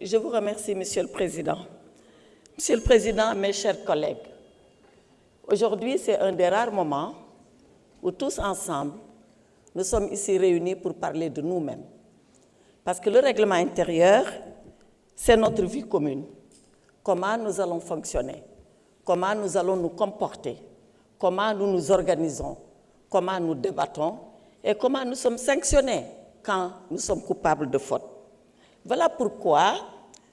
Je vous remercie, Monsieur le Président. Monsieur le Président, mes chers collègues, aujourd'hui, c'est un des rares moments où tous ensemble, nous sommes ici réunis pour parler de nous-mêmes. Parce que le règlement intérieur, c'est notre vie commune. Comment nous allons fonctionner, comment nous allons nous comporter, comment nous nous organisons, comment nous débattons et comment nous sommes sanctionnés quand nous sommes coupables de faute. Voilà pourquoi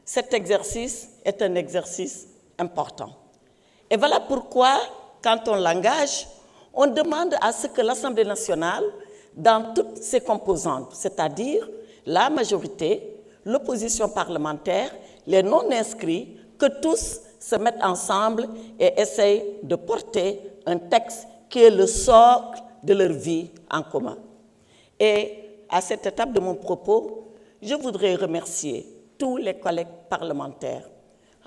cet exercice est un exercice important. Et voilà pourquoi, quand on l'engage, on demande à ce que l'Assemblée nationale, dans toutes ses composantes, c'est-à-dire la majorité, l'opposition parlementaire, les non-inscrits, que tous se mettent ensemble et essayent de porter un texte qui est le socle de leur vie en commun. Et à cette étape de mon propos, je voudrais remercier tous les collègues parlementaires.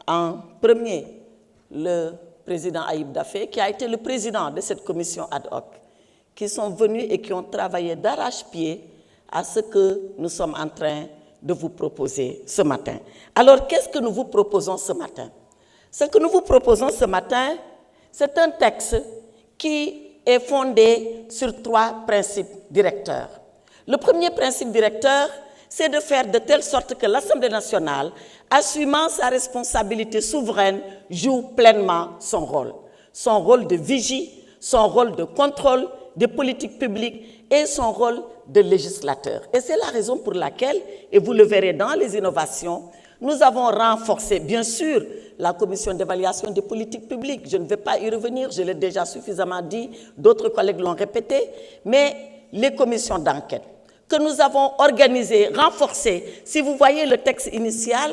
En premier, le président Ayib Daffé, qui a été le président de cette commission ad hoc, qui sont venus et qui ont travaillé d'arrache-pied à ce que nous sommes en train de vous proposer ce matin. Alors, qu'est-ce que nous vous proposons ce matin? Ce que nous vous proposons ce matin, c'est un texte qui est fondé sur 3 principes directeurs. Le premier principe directeur, c'est de faire de telle sorte que l'Assemblée nationale, assumant sa responsabilité souveraine, joue pleinement son rôle de vigie, son rôle de contrôle des politiques publiques et son rôle de législateur. Et c'est la raison pour laquelle, et vous le verrez dans les innovations, nous avons renforcé, bien sûr, la commission d'évaluation des politiques publiques. Je ne vais pas y revenir, je l'ai déjà suffisamment dit, d'autres collègues l'ont répété, mais les commissions d'enquête que nous avons organisées, renforcées. Si vous voyez le texte initial,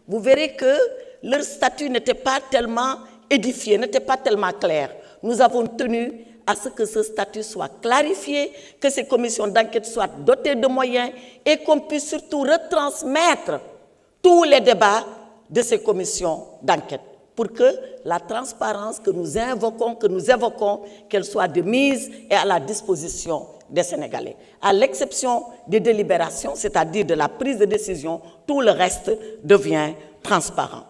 vous verrez que leur statut n'était pas tellement édifié, n'était pas tellement clair. Nous avons tenu à ce que ce statut soit clarifié, que ces commissions d'enquête soient dotées de moyens et qu'on puisse surtout retransmettre tous les débats de ces commissions d'enquête pour que la transparence que nous invoquons, qu'elle soit de mise et à la disposition des Sénégalais. À l'exception des délibérations, c'est-à-dire de la prise de décision, tout le reste devient transparent.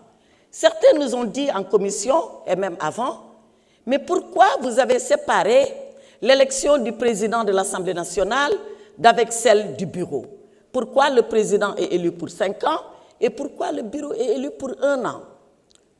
Certains nous ont dit en commission, et même avant, mais pourquoi vous avez séparé l'élection du président de l'Assemblée nationale d'avec celle du bureau? Pourquoi le président est élu pour 5 ans et pourquoi le bureau est élu pour 1 an?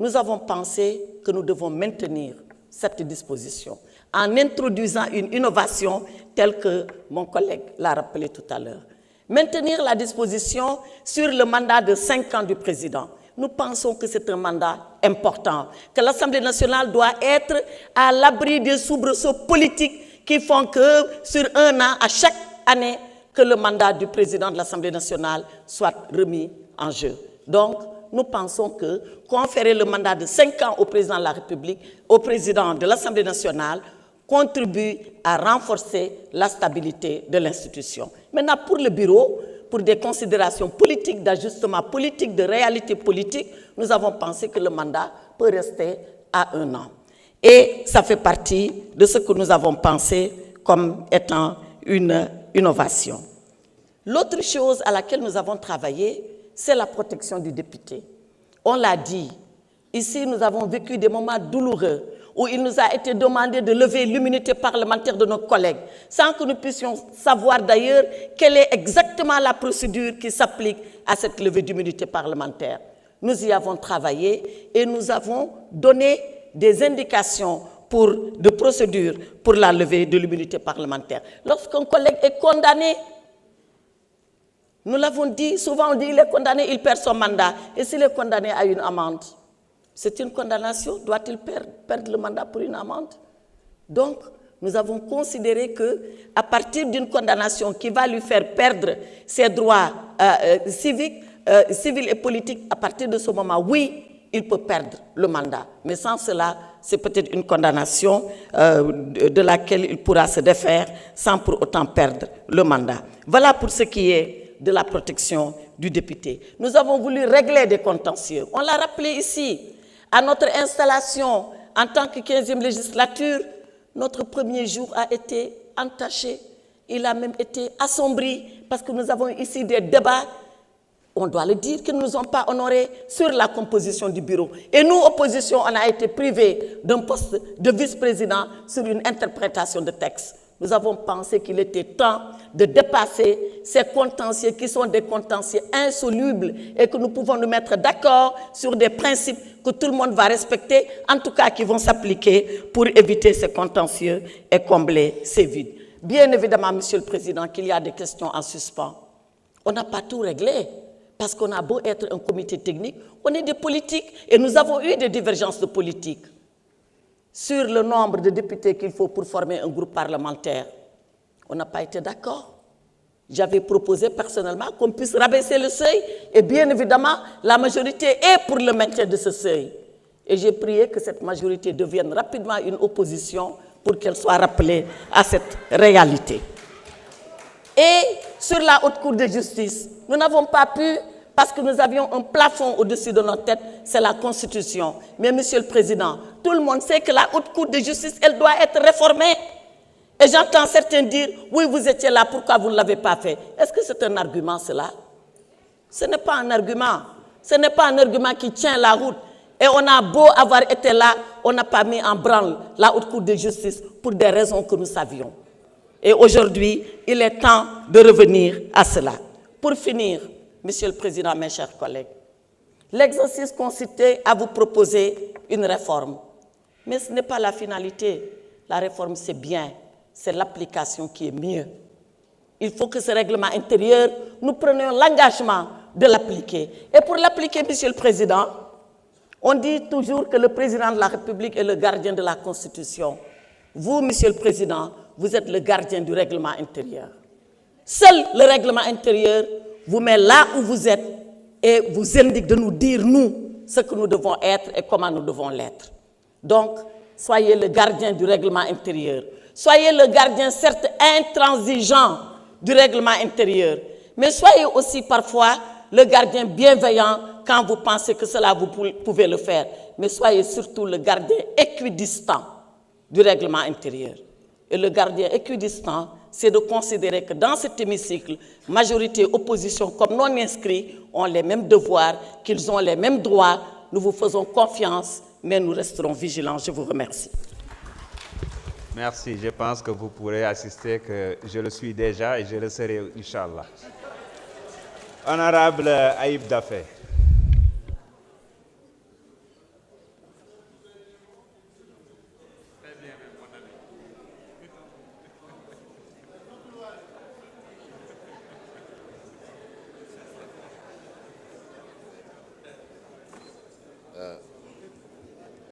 Nous avons pensé que nous devons maintenir cette disposition en introduisant une innovation telle que mon collègue l'a rappelé tout à l'heure. Maintenir la disposition sur le mandat de 5 ans du président. Nous pensons que c'est un mandat important, que l'Assemblée nationale doit être à l'abri des soubresauts politiques qui font que sur 1 an, à chaque année, que le mandat du président de l'Assemblée nationale soit remis en jeu. Donc, nous pensons que conférer le mandat de 5 ans au président de la République, au président de l'Assemblée nationale, contribue à renforcer la stabilité de l'institution. Maintenant, pour le bureau, pour des considérations politiques, d'ajustement politique, de réalité politique, nous avons pensé que le mandat peut rester à 1 an. Et ça fait partie de ce que nous avons pensé comme étant une innovation. L'autre chose à laquelle nous avons travaillé, c'est la protection du député. On l'a dit, ici nous avons vécu des moments douloureux où il nous a été demandé de lever l'immunité parlementaire de nos collègues, sans que nous puissions savoir d'ailleurs quelle est exactement la procédure qui s'applique à cette levée d'immunité parlementaire. Nous y avons travaillé et nous avons donné des indications de procédure pour la levée de l'immunité parlementaire. Lorsqu'un collègue est condamné, nous l'avons dit, souvent on dit il est condamné, il perd son mandat. Et s'il est condamné à une amende, c'est une condamnation, doit-il perdre le mandat pour une amende? Donc, nous avons considéré qu'à partir d'une condamnation qui va lui faire perdre ses droits civiques, civils et politiques, à partir de ce moment, oui, il peut perdre le mandat. Mais sans cela, c'est peut-être une condamnation de laquelle il pourra se défaire sans pour autant perdre le mandat. Voilà pour ce qui est de la protection du député. Nous avons voulu régler des contentieux. On l'a rappelé ici, à notre installation en tant que 15e législature, notre premier jour a été entaché. Il a même été assombri parce que nous avons ici des débats On doit le dire qu'ils ne nous ont pas honorés sur la composition du bureau. Et nous, opposition, on a été privés d'un poste de vice-président sur une interprétation de texte. Nous avons pensé qu'il était temps de dépasser ces contentieux qui sont des contentieux insolubles et que nous pouvons nous mettre d'accord sur des principes que tout le monde va respecter, en tout cas qui vont s'appliquer pour éviter ces contentieux et combler ces vides. Bien évidemment, Monsieur le Président, qu'il y a des questions en suspens. On n'a pas tout réglé. Parce qu'on a beau être un comité technique, on est des politiques et nous avons eu des divergences de politique sur le nombre de députés qu'il faut pour former un groupe parlementaire. On n'a pas été d'accord. J'avais proposé personnellement qu'on puisse rabaisser le seuil et bien évidemment, la majorité est pour le maintien de ce seuil. Et j'ai prié que cette majorité devienne rapidement une opposition pour qu'elle soit rappelée à cette réalité. Et sur la Haute Cour de justice, nous n'avons pas pu, parce que nous avions un plafond au-dessus de notre tête, c'est la Constitution. Mais Monsieur le Président, tout le monde sait que la Haute Cour de justice, elle doit être réformée. Et j'entends certains dire, oui, vous étiez là, pourquoi vous ne l'avez pas fait? Est-ce que c'est un argument, cela? Ce n'est pas un argument. Ce n'est pas un argument qui tient la route. Et on a beau avoir été là, on n'a pas mis en branle la Haute Cour de justice pour des raisons que nous savions. Et aujourd'hui, il est temps de revenir à cela. Pour finir, Monsieur le Président, mes chers collègues, l'exercice consistait à vous proposer une réforme. Mais ce n'est pas la finalité. La réforme, c'est bien. C'est l'application qui est mieux. Il faut que ce règlement intérieur, nous prenions l'engagement de l'appliquer. Et pour l'appliquer, Monsieur le Président, on dit toujours que le Président de la République est le gardien de la Constitution. Vous, Monsieur le Président, vous êtes le gardien du règlement intérieur. Seul le règlement intérieur vous met là où vous êtes et vous indique de nous dire, nous, ce que nous devons être et comment nous devons l'être. Donc, soyez le gardien du règlement intérieur. Soyez le gardien, certes, intransigeant du règlement intérieur, mais soyez aussi parfois le gardien bienveillant quand vous pensez que cela vous pouvez le faire. Mais soyez surtout le gardien équidistant du règlement intérieur. Et le gardien équidistant, c'est de considérer que dans cet hémicycle, majorité, opposition comme non inscrits ont les mêmes devoirs, qu'ils ont les mêmes droits. Nous vous faisons confiance, mais nous resterons vigilants. Je vous remercie. Merci. Je pense que vous pourrez assister que je le suis déjà et je le serai, Inch'Allah. Honorable Ayib Daffé.